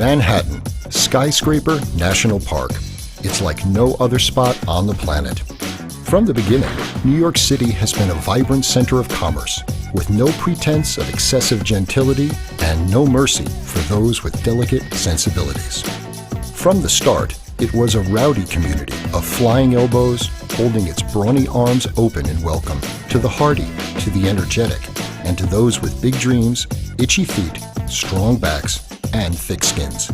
Manhattan, Skyscraper National Park. It's like no other spot on the planet. From the beginning, New York City has been a vibrant center of commerce, with no pretense of excessive gentility and no mercy for those with delicate sensibilities. From the start, it was a rowdy community of flying elbows, holding its brawny arms open in welcome to the hardy, to the energetic, and to those with big dreams, itchy feet, strong backs, and thick skins.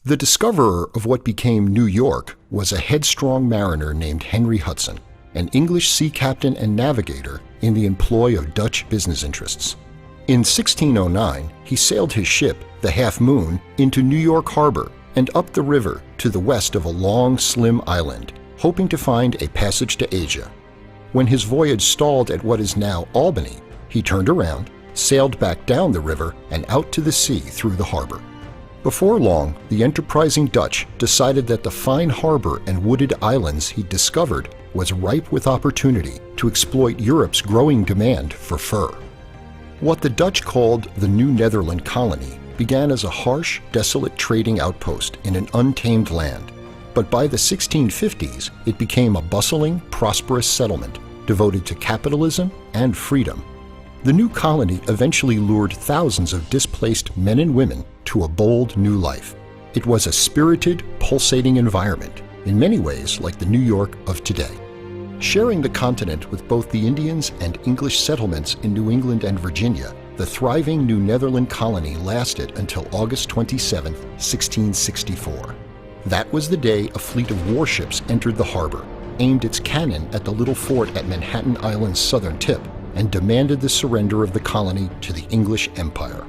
The discoverer of what became New York was a headstrong mariner named Henry Hudson, an English sea captain and navigator in the employ of Dutch business interests. In 1609, he sailed his ship, the Half Moon, into New York Harbor and up the river to the west of a long, slim island, hoping to find a passage to Asia. When his voyage stalled at what is now Albany, he turned around, sailed back down the river and out to the sea through the harbor. Before long, the enterprising Dutch decided that the fine harbor and wooded islands he discovered was ripe with opportunity to exploit Europe's growing demand for fur. What the Dutch called the New Netherland colony began as a harsh, desolate trading outpost in an untamed land, but by the 1650s it became a bustling, prosperous settlement devoted to capitalism and freedom. The new colony eventually lured thousands of displaced men and women to a bold new life. It was a spirited, pulsating environment, in many ways like the New York of today. Sharing the continent with both the Indians and English settlements in New England and Virginia, the thriving New Netherland colony lasted until August 27, 1664. That was the day a fleet of warships entered the harbor, aimed its cannon at the little fort at Manhattan Island's southern tip, and demanded the surrender of the colony to the English Empire.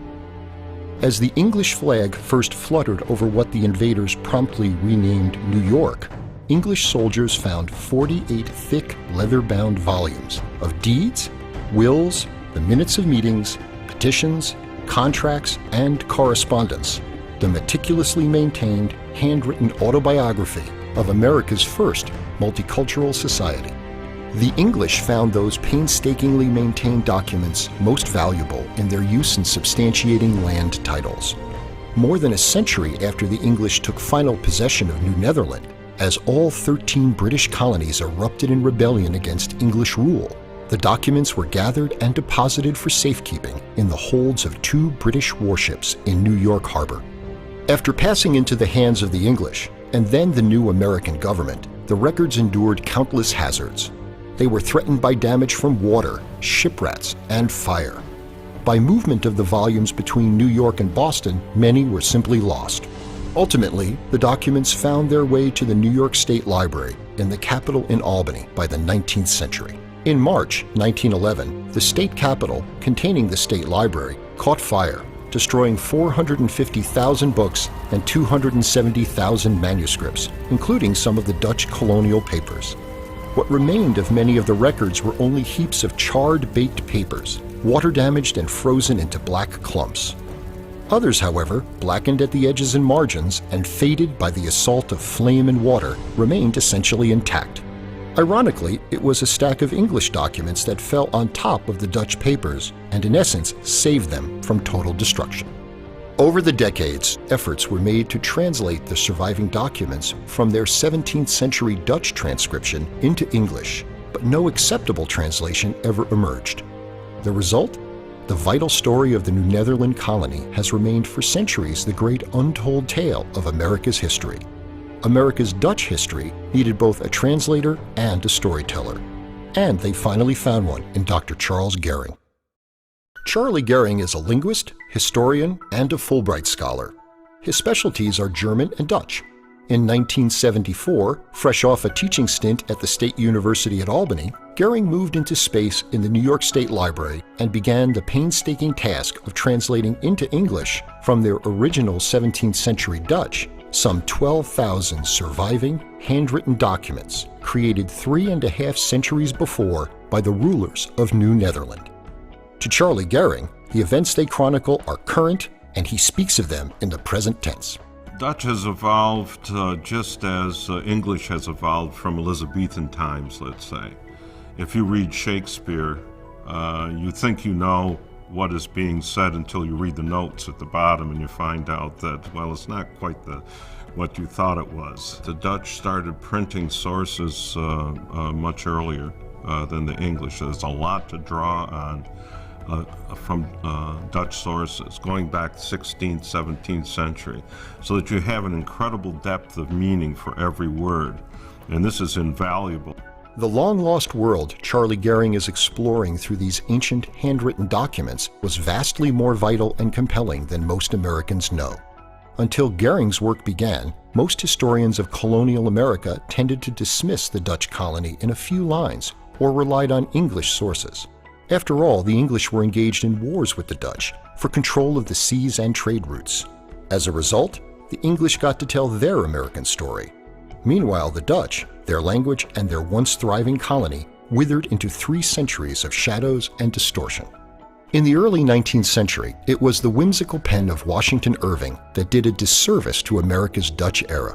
As the English flag first fluttered over what the invaders promptly renamed New York, English soldiers found 48 thick, leather-bound volumes of deeds, wills, the minutes of meetings, petitions, contracts, and correspondence, the meticulously maintained, handwritten autobiography of America's first multicultural society. The English found those painstakingly maintained documents most valuable in their use in substantiating land titles. More than a century after the English took final possession of New Netherland, as all 13 British colonies erupted in rebellion against English rule, the documents were gathered and deposited for safekeeping in the holds of 2 British warships in New York Harbor. After passing into the hands of the English, and then the new American government, the records endured countless hazards. They were threatened by damage from water, ship rats, and fire. By movement of the volumes between New York and Boston, many were simply lost. Ultimately, the documents found their way to the New York State Library in the Capitol in Albany by the 19th century. In March 1911, the state capitol, containing the state library, caught fire, destroying 450,000 books and 270,000 manuscripts, including some of the Dutch colonial papers. What remained of many of the records were only heaps of charred, baked papers, water-damaged and frozen into black clumps. Others, however, blackened at the edges and margins and faded by the assault of flame and water, remained essentially intact. Ironically, it was a stack of English documents that fell on top of the Dutch papers and in essence saved them from total destruction. Over the decades, efforts were made to translate the surviving documents from their 17th century Dutch transcription into English, but no acceptable translation ever emerged. The result? The vital story of the New Netherland colony has remained for centuries the great untold tale of America's history. America's Dutch history needed both a translator and a storyteller. And they finally found one in Dr. Charles Gehring. Charlie Gehring is a linguist, historian, and a Fulbright scholar. His specialties are German and Dutch. In 1974, fresh off a teaching stint at the State University at Albany, Gehring moved into space in the New York State Library and began the painstaking task of translating into English from their original 17th century Dutch some 12,000 surviving, handwritten documents created 3.5 centuries before by the rulers of New Netherland. To Charlie Gehring, the events they chronicle are current, and he speaks of them in the present tense. Dutch has evolved just as English has evolved from Elizabethan times, let's say. If you read Shakespeare, you think you know what is being said until you read the notes at the bottom and you find out that, well, it's not quite what you thought it was. The Dutch started printing sources much earlier than the English. There's a lot to draw on from Dutch sources going back 16th, 17th century, so that you have an incredible depth of meaning for every word, and this is invaluable. The long-lost world Charlie Gehring is exploring through these ancient handwritten documents was vastly more vital and compelling than most Americans know. Until Gehring's work began, most historians of colonial America tended to dismiss the Dutch colony in a few lines or relied on English sources. After all, the English were engaged in wars with the Dutch for control of the seas and trade routes. As a result, the English got to tell their American story. Meanwhile, the Dutch, their language and their once thriving colony, withered into 3 centuries of shadows and distortion. In the early 19th century, it was the whimsical pen of Washington Irving that did a disservice to America's Dutch era.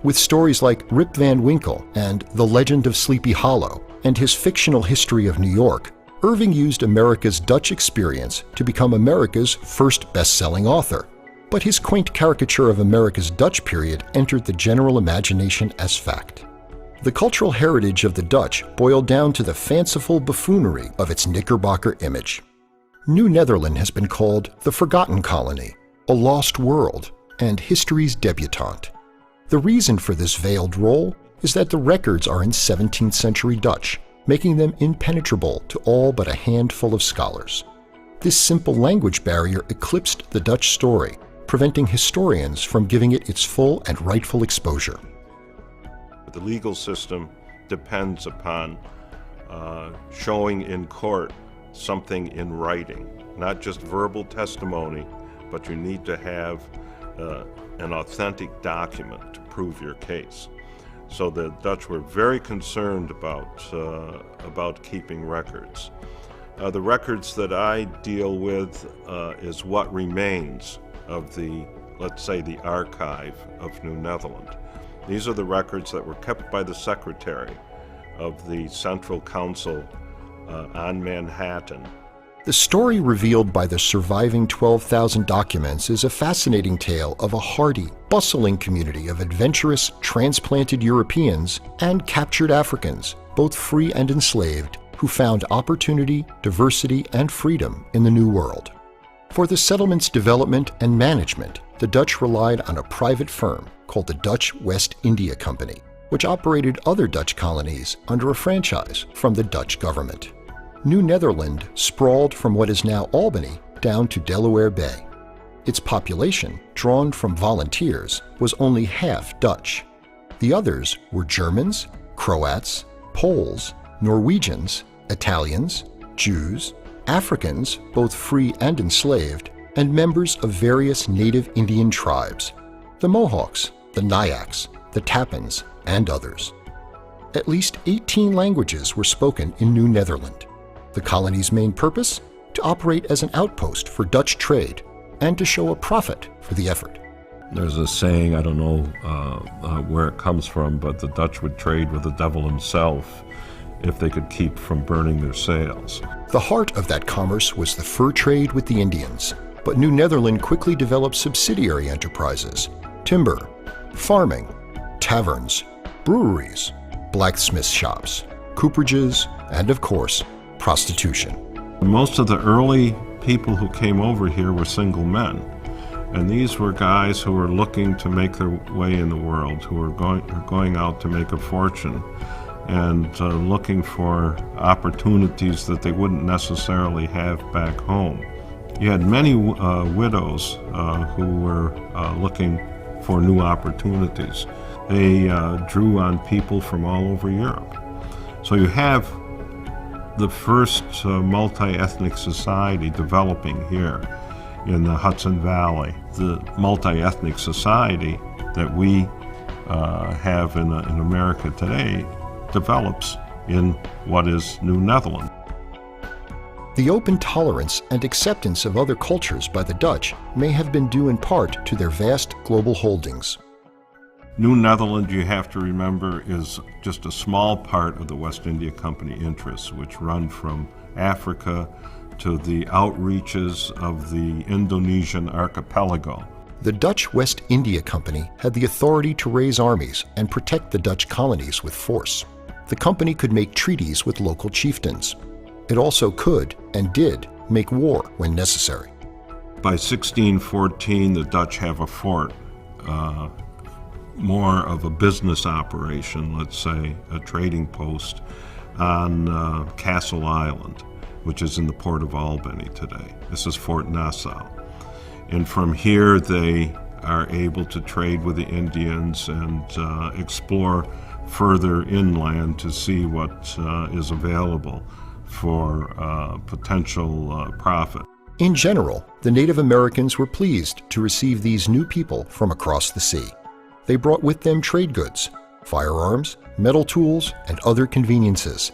With stories like Rip Van Winkle and The Legend of Sleepy Hollow and his fictional history of New York, Irving used America's Dutch experience to become America's first best-selling author. But his quaint caricature of America's Dutch period entered the general imagination as fact. The cultural heritage of the Dutch boiled down to the fanciful buffoonery of its Knickerbocker image. New Netherland has been called the Forgotten Colony, a lost world, and history's debutante. The reason for this veiled role is that the records are in 17th century Dutch, making them impenetrable to all but a handful of scholars. This simple language barrier eclipsed the Dutch story, preventing historians from giving it its full and rightful exposure. The legal system depends upon showing in court something in writing, not just verbal testimony, but you need to have an authentic document to prove your case. So the Dutch were very concerned about keeping records. The records that I deal with is what remains of the, let's say, the archive of New Netherland. These are the records that were kept by the secretary of the Central Council on Manhattan. The story revealed by the surviving 12,000 documents is a fascinating tale of a hardy, bustling community of adventurous, transplanted Europeans and captured Africans, both free and enslaved, who found opportunity, diversity, and freedom in the New World. For the settlement's development and management, the Dutch relied on a private firm called the Dutch West India Company, which operated other Dutch colonies under a franchise from the Dutch government. New Netherland sprawled from what is now Albany down to Delaware Bay. Its population, drawn from volunteers, was only half Dutch. The others were Germans, Croats, Poles, Norwegians, Italians, Jews, Africans, both free and enslaved, and members of various native Indian tribes, the Mohawks, the Nayaks, the Tappans, and others. At least 18 languages were spoken in New Netherland. The colony's main purpose? To operate as an outpost for Dutch trade and to show a profit for the effort. There's a saying, I don't know where it comes from, but the Dutch would trade with the devil himself if they could keep from burning their sails. The heart of that commerce was the fur trade with the Indians, but New Netherland quickly developed subsidiary enterprises: timber, farming, taverns, breweries, blacksmith shops, cooperages, and of course, prostitution. Most of the early people who came over here were single men, and these were guys who were looking to make their way in the world, who were going out to make a fortune and looking for opportunities that they wouldn't necessarily have back home. You had many widows who were looking for new opportunities. They drew on people from all over Europe. So you have the first multi-ethnic society developing here in the Hudson Valley. The multi-ethnic society that we have in America today develops in what is New Netherland. The open tolerance and acceptance of other cultures by the Dutch may have been due in part to their vast global holdings. New Netherland, you have to remember, is just a small part of the West India Company interests, which run from Africa to the outreaches of the Indonesian archipelago. The Dutch West India Company had the authority to raise armies and protect the Dutch colonies with force. The company could make treaties with local chieftains. It also could, and did, make war when necessary. By 1614, the Dutch have a fort, more of a business operation, let's say, a trading post on Castle Island, which is in the port of Albany today. This is Fort Nassau. And from here, they are able to trade with the Indians and explore further inland to see what is available for potential profit. In general, the Native Americans were pleased to receive these new people from across the sea. They brought with them trade goods, firearms, metal tools, and other conveniences.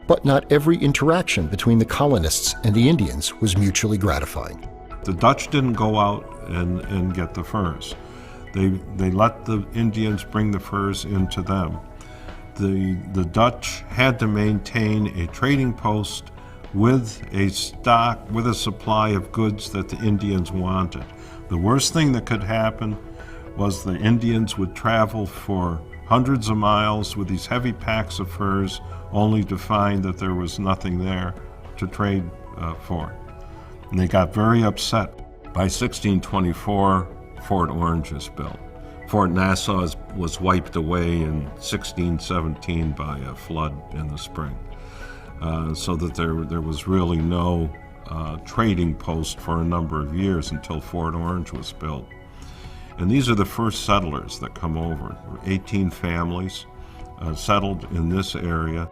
But not every interaction between the colonists and the Indians was mutually gratifying. The Dutch didn't go out and get the furs. They let the Indians bring the furs into them. The Dutch had to maintain a trading post with a supply of goods that the Indians wanted. The worst thing that could happen was the Indians would travel for hundreds of miles with these heavy packs of furs, only to find that there was nothing there to trade for. And they got very upset. By 1624, Fort Orange is built. Fort Nassau was wiped away in 1617 by a flood in the spring, so that there was really no trading post for a number of years until Fort Orange was built. And these are the first settlers that come over. 18 families settled in this area.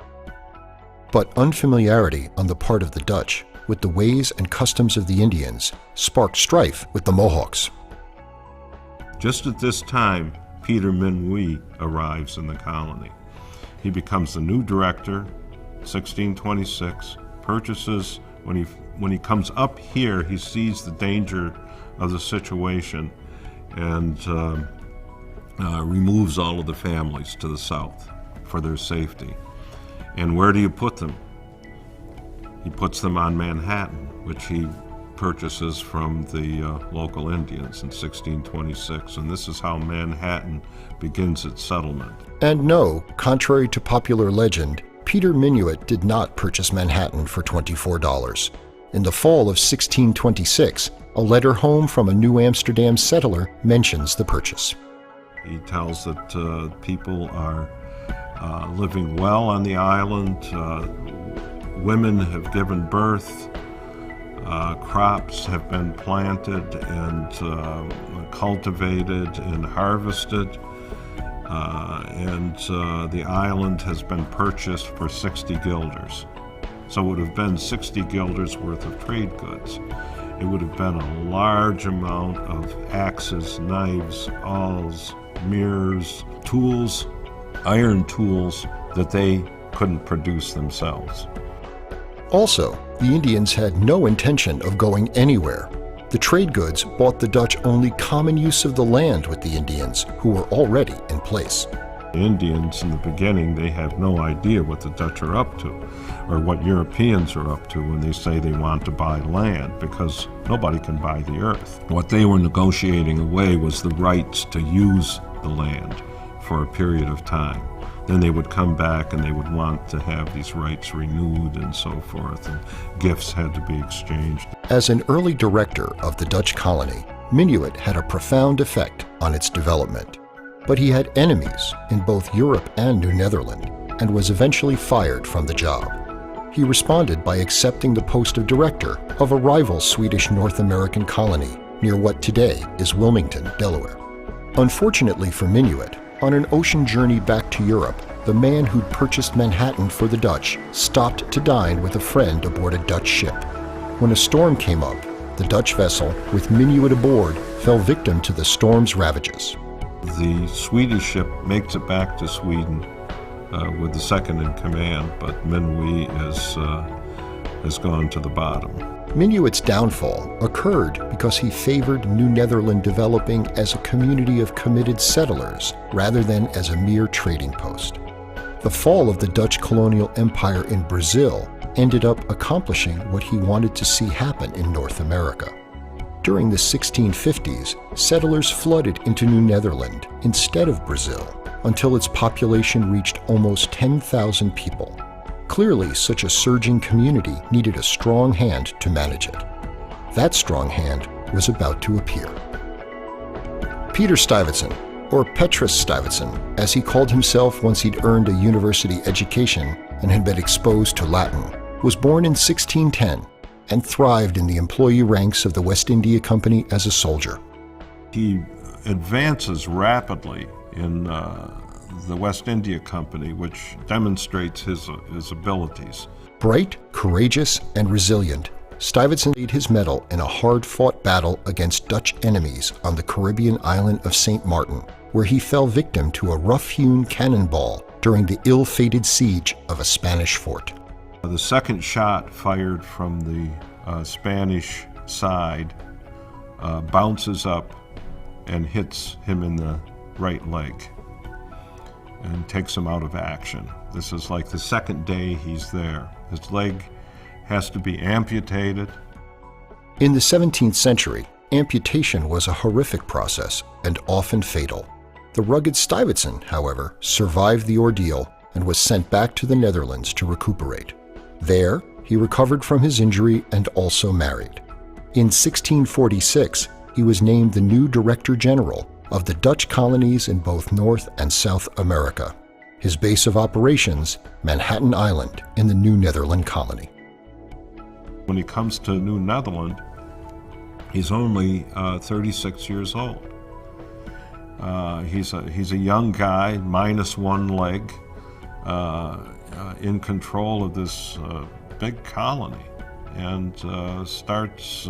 But unfamiliarity on the part of the Dutch with the ways and customs of the Indians sparked strife with the Mohawks. Just at this time, Peter Minuit arrives in the colony. He becomes the new director, 1626, purchases. When he comes up here, he sees the danger of the situation and removes all of the families to the south for their safety. And where do you put them? He puts them on Manhattan, which he purchases from the local Indians in 1626, and this is how Manhattan begins its settlement. And no, contrary to popular legend, Peter Minuit did not purchase Manhattan for $24. In the fall of 1626, a letter home from a New Amsterdam settler mentions the purchase. He tells that people are living well on the island, women have given birth, crops have been planted and cultivated and harvested, and the island has been purchased for 60 guilders. So it would have been 60 guilders worth of trade goods. It would have been a large amount of axes, knives, awls, mirrors, tools, iron tools that they couldn't produce themselves. Also, the Indians had no intention of going anywhere. The trade goods bought the Dutch only common use of the land with the Indians, who were already in place. The Indians, in the beginning, they have no idea what the Dutch are up to or what Europeans are up to when they say they want to buy land, because nobody can buy the earth. What they were negotiating away was the rights to use the land for a period of time. Then they would come back and they would want to have these rights renewed and so forth, and gifts had to be exchanged. As an early director of the Dutch colony, Minuit had a profound effect on its development. But he had enemies in both Europe and New Netherland, and was eventually fired from the job. He responded by accepting the post of director of a rival Swedish North American colony near what today is Wilmington, Delaware. Unfortunately for Minuit, on an ocean journey back to Europe, the man who'd purchased Manhattan for the Dutch stopped to dine with a friend aboard a Dutch ship. When a storm came up, the Dutch vessel, with Minuit aboard, fell victim to the storm's ravages. The Swedish ship makes it back to Sweden with the second in command, but Minuit has gone to the bottom. Minuit's downfall occurred because he favored New Netherland developing as a community of committed settlers rather than as a mere trading post. The fall of the Dutch colonial empire in Brazil ended up accomplishing what he wanted to see happen in North America. During the 1650s, settlers flooded into New Netherland instead of Brazil, until its population reached almost 10,000 people. Clearly, such a surging community needed a strong hand to manage it. That strong hand was about to appear. Peter Stuyvesant, or Petrus Stuyvesant, as he called himself once he'd earned a university education and had been exposed to Latin, was born in 1610 and thrived in the employee ranks of the West India Company as a soldier. He advances rapidly in the West India Company, which demonstrates his abilities. Bright, courageous, and resilient, Stuyvesant laid his medal in a hard-fought battle against Dutch enemies on the Caribbean island of St. Martin, where he fell victim to a rough-hewn cannonball during the ill-fated siege of a Spanish fort. The second shot fired from the Spanish side bounces up and hits him in the right leg and takes him out of action. This is like the second day he's there. His leg has to be amputated. In the 17th century, amputation was a horrific process and often fatal. The rugged Stuyvesant, however, survived the ordeal and was sent back to the Netherlands to recuperate. There, he recovered from his injury and also married. In 1646, he was named the new Director General of the Dutch colonies in both North and South America. His base of operations, Manhattan Island in the New Netherland colony. When he comes to New Netherland, he's only 36 years old. He's a young guy, minus one leg, in control of this big colony, and starts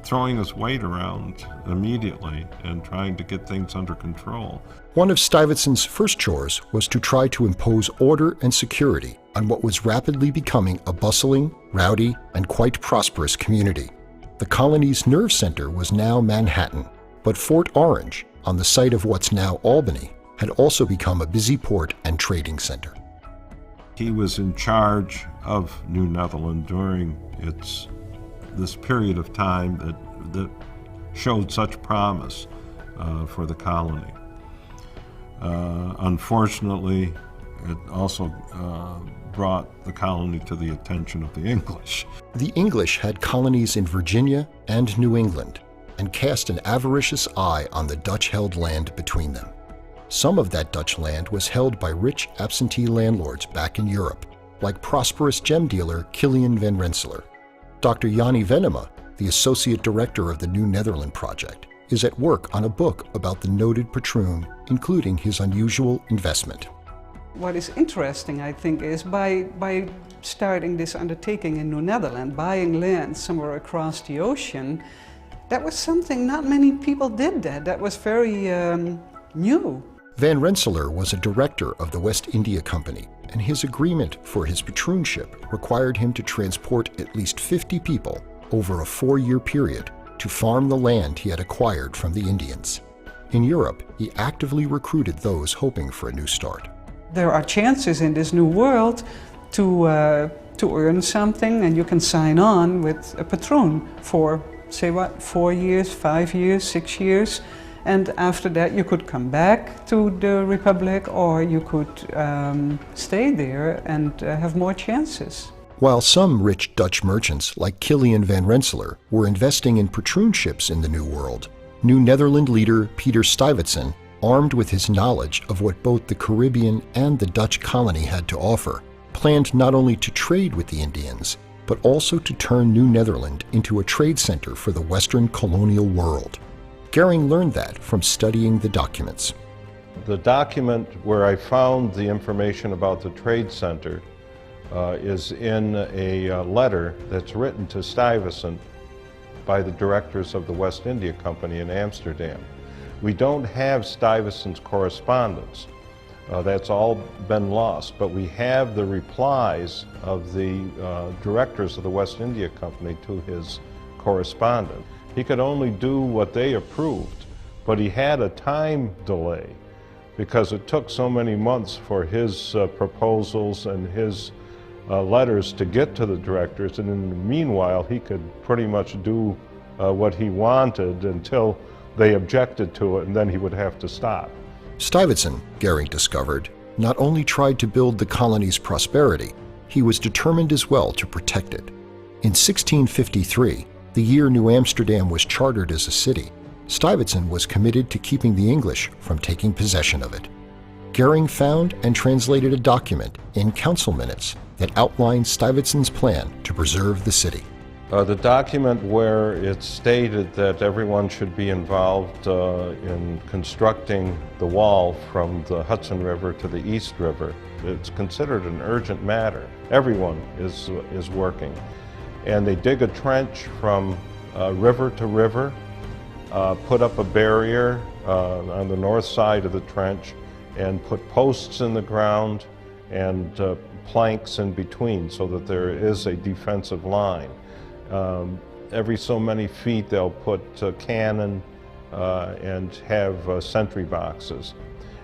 throwing his weight around immediately and trying to get things under control. One of Stuyvesant's first chores was to try to impose order and security on what was rapidly becoming a bustling, rowdy, and quite prosperous community. The colony's nerve center was now Manhattan, but Fort Orange, on the site of what's now Albany, had also become a busy port and trading center. He was in charge of New Netherland during this period of time that showed such promise for the colony. Unfortunately, it also brought the colony to the attention of the English. The English had colonies in Virginia and New England and cast an avaricious eye on the Dutch-held land between them. Some of that Dutch land was held by rich absentee landlords back in Europe, like prosperous gem dealer Kilian van Rensselaer. Dr. Jannie Venema, the associate director of the New Netherland Project, is at work on a book about the noted patroon, including his unusual investment. What is interesting, I think, is by starting this undertaking in New Netherland, buying land somewhere across the ocean, that was something not many people did that. That was very new. Van Rensselaer was a director of the West India Company, and his agreement for his patroonship required him to transport at least 50 people over a 4-year period to farm the land he had acquired from the Indians. In Europe, he actively recruited those hoping for a new start. There are chances in this new world to earn something, and you can sign on with a patroon for, say what, 4 years, 5 years, 6 years. And after that you could come back to the Republic, or you could stay there and have more chances. While some rich Dutch merchants like Kilian van Rensselaer were investing in patroonships in the New World, New Netherland leader Peter Stuyvesant, armed with his knowledge of what both the Caribbean and the Dutch colony had to offer, planned not only to trade with the Indians, but also to turn New Netherland into a trade center for the Western colonial world. Goering learned that from studying the documents. The document where I found the information about the trade center is in a letter that's written to Stuyvesant by the directors of the West India Company in Amsterdam. We don't have Stuyvesant's correspondence. That's all been lost, but we have the replies of the directors of the West India Company to his correspondent. He could only do what they approved, but he had a time delay because it took so many months for his proposals and his letters to get to the directors, and in the meanwhile he could pretty much do what he wanted until they objected to it, and then he would have to stop. Stuyvesant, Goering discovered, not only tried to build the colony's prosperity, he was determined as well to protect it. In 1653, the year New Amsterdam was chartered as a city, Stuyvesant was committed to keeping the English from taking possession of it. Goering found and translated a document in council minutes that outlined Stuyvesant's plan to preserve the city. The document where it stated that everyone should be involved in constructing the wall from the Hudson River to the East River, it's considered an urgent matter. Everyone is working. And they dig a trench from river to river, put up a barrier on the north side of the trench, and put posts in the ground and planks in between so that there is a defensive line. Every so many feet they'll put cannon and have sentry boxes.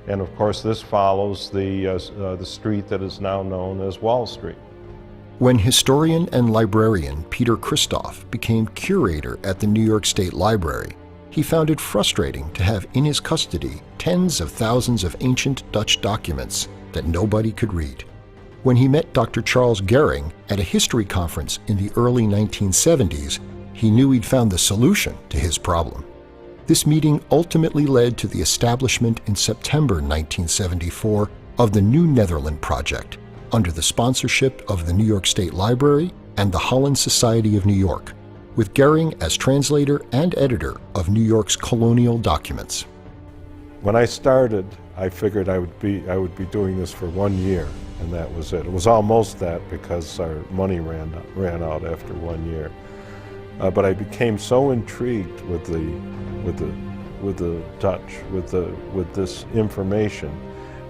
And of course this follows the street that is now known as Wall Street. When historian and librarian Peter Christoph became curator at the New York State Library, he found it frustrating to have in his custody tens of thousands of ancient Dutch documents that nobody could read. When he met Dr. Charles Goering at a history conference in the early 1970s, he knew he'd found the solution to his problem. This meeting ultimately led to the establishment in September 1974 of the New Netherland Project, under the sponsorship of the New York State Library and the Holland Society of New York, with Goering as translator and editor of New York's colonial documents. When I started, I figured I would be doing this for 1 year, and that was it. It was almost that because our money ran out after 1 year. But I became so intrigued with the Dutch, with this information,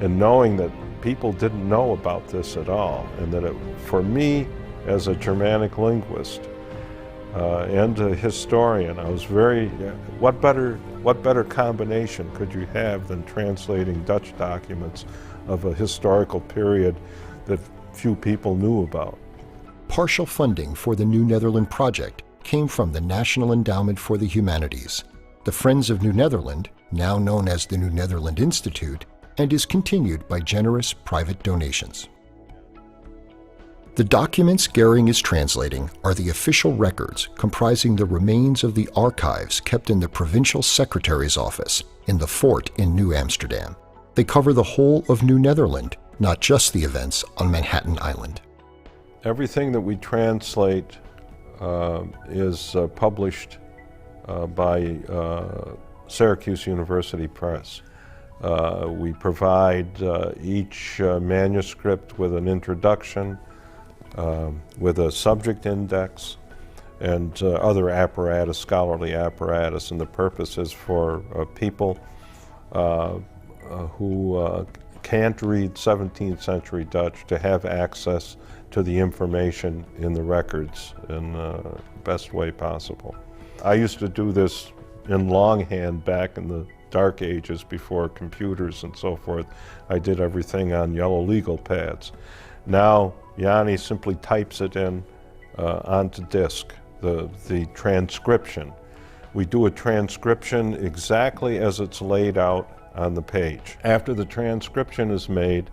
and knowing that people didn't know about this at all, and that for me, as a Germanic linguist and a historian, I was what better combination could you have than translating Dutch documents of a historical period that few people knew about? Partial funding for the New Netherland Project came from the National Endowment for the Humanities, the Friends of New Netherland, now known as the New Netherland Institute, and is continued by generous private donations. The documents Goering is translating are the official records comprising the remains of the archives kept in the Provincial Secretary's office in the fort in New Amsterdam. They cover the whole of New Netherland, not just the events on Manhattan Island. Everything that we translate is published by Syracuse University Press. We provide each manuscript with an introduction, with a subject index, and other apparatus, scholarly apparatus, and the purpose is for people who can't read 17th century Dutch to have access to the information in the records in the best way possible. I used to do this in longhand back in the dark ages before computers and so forth. I did everything on yellow legal pads. Now Yanni simply types it in onto disk, the transcription. We do a transcription exactly as it's laid out on the page. After the transcription is made,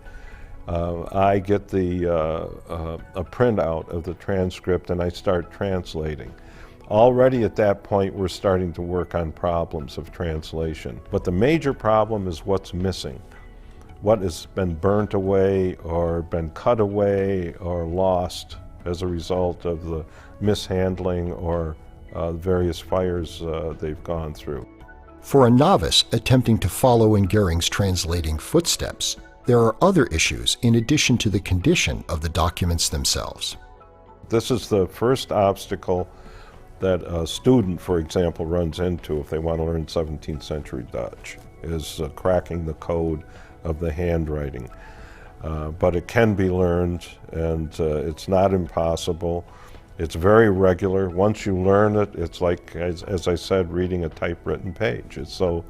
I get a printout of the transcript and I start translating. Already at that point, we're starting to work on problems of translation. But the major problem is what's missing. What has been burnt away or been cut away or lost as a result of the mishandling or various fires they've gone through. For a novice attempting to follow in Goering's translating footsteps, there are other issues in addition to the condition of the documents themselves. This is the first obstacle that a student, for example, runs into if they want to learn 17th century Dutch, is cracking the code of the handwriting. But it can be learned, and it's not impossible. It's very regular. Once you learn it, it's like, as I said, reading a typewritten page. It's so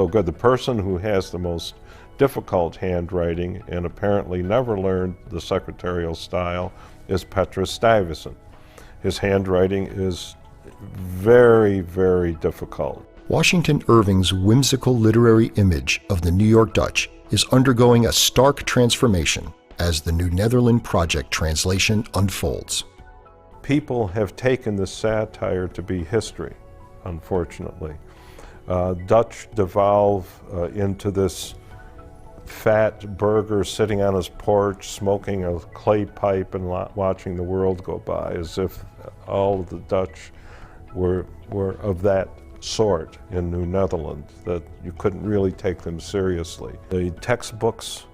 good. The person who has the most difficult handwriting and apparently never learned the secretarial style is Petrus Stuyvesant. His handwriting is very, very difficult. Washington Irving's whimsical literary image of the New York Dutch is undergoing a stark transformation as the New Netherland Project translation unfolds. People have taken this satire to be history, unfortunately. Dutch devolve into this fat burger sitting on his porch, smoking a clay pipe and watching the world go by, as if all of the Dutch were of that sort in New Netherlands, that you couldn't really take them seriously. The textbooks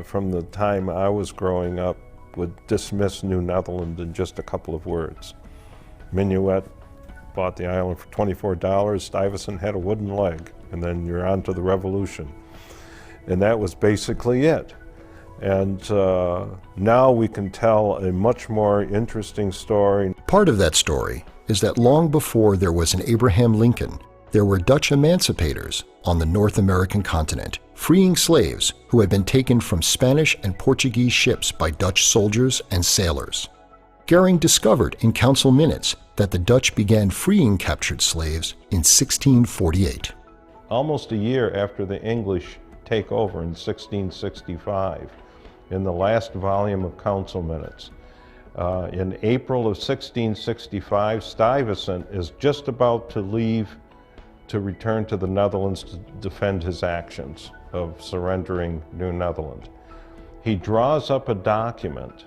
from the time I was growing up would dismiss New Netherland in just a couple of words. Minuet bought the island for $24, Stuyvesant had a wooden leg, and then you're on to the revolution. And that was basically it. And now we can tell a much more interesting story. Part of that story is that long before there was an Abraham Lincoln, there were Dutch emancipators on the North American continent, freeing slaves who had been taken from Spanish and Portuguese ships by Dutch soldiers and sailors. Goering discovered in council minutes that the Dutch began freeing captured slaves in 1648. Almost a year after the English take over in 1665, in the last volume of council minutes, in April of 1665, Stuyvesant is just about to leave to return to the Netherlands to defend his actions of surrendering New Netherland. He draws up a document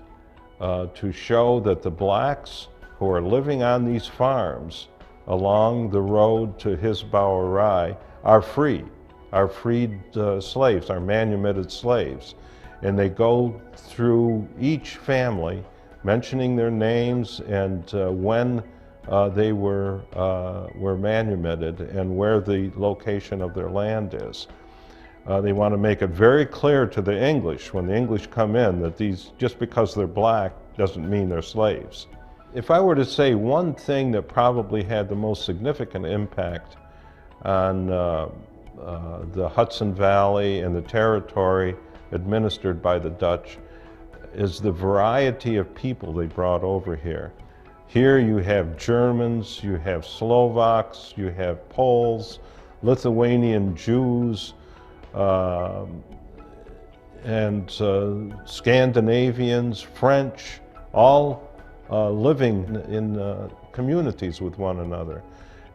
to show that the blacks who are living on these farms along the road to his Bowerai are free, are freed slaves, are manumitted slaves. And they go through each family mentioning their names and when they were manumitted and where the location of their land is. They want to make it very clear to the English, when the English come in, that these, just because they're black doesn't mean they're slaves. If I were to say one thing that probably had the most significant impact on the Hudson Valley and the territory administered by the Dutch, is the variety of people they brought over here. Here you have Germans, you have Slovaks, you have Poles, Lithuanian Jews, and Scandinavians, French, all living in communities with one another.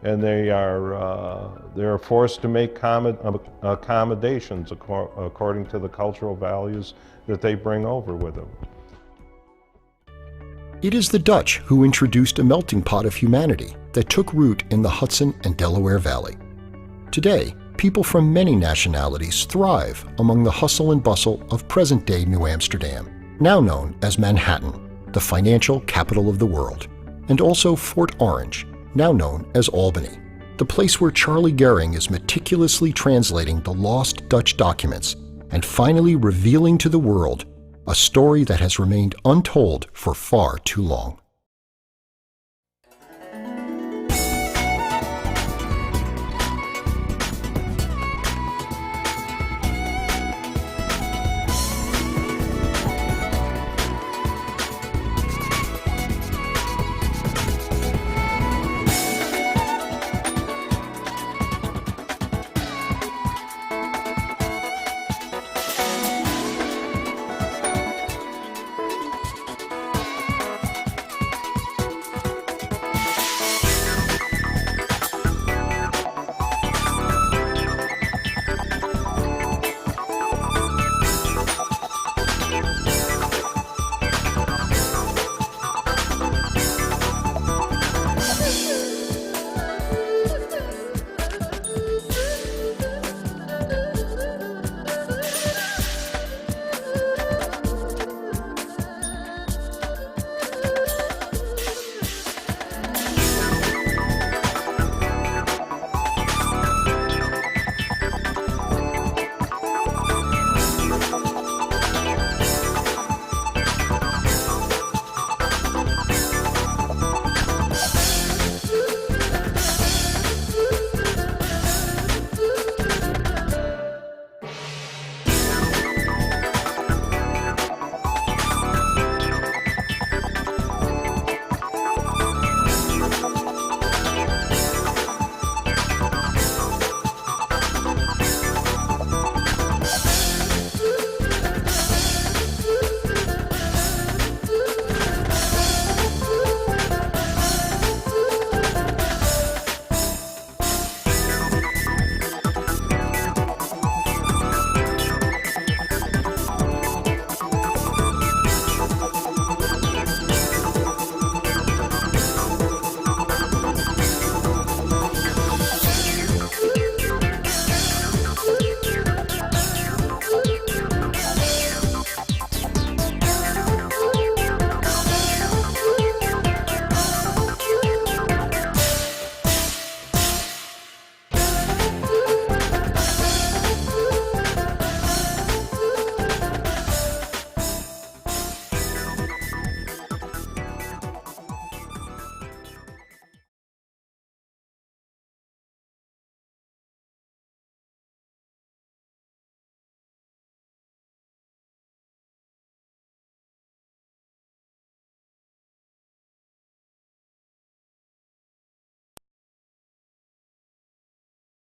And they are forced to make accommodations according to the cultural values that they bring over with them. It is the Dutch who introduced a melting pot of humanity that took root in the Hudson and Delaware Valley. Today, people from many nationalities thrive among the hustle and bustle of present-day New Amsterdam, now known as Manhattan, the financial capital of the world, and also Fort Orange, now known as Albany, the place where Charlie Goering is meticulously translating the lost Dutch documents and finally revealing to the world a story that has remained untold for far too long.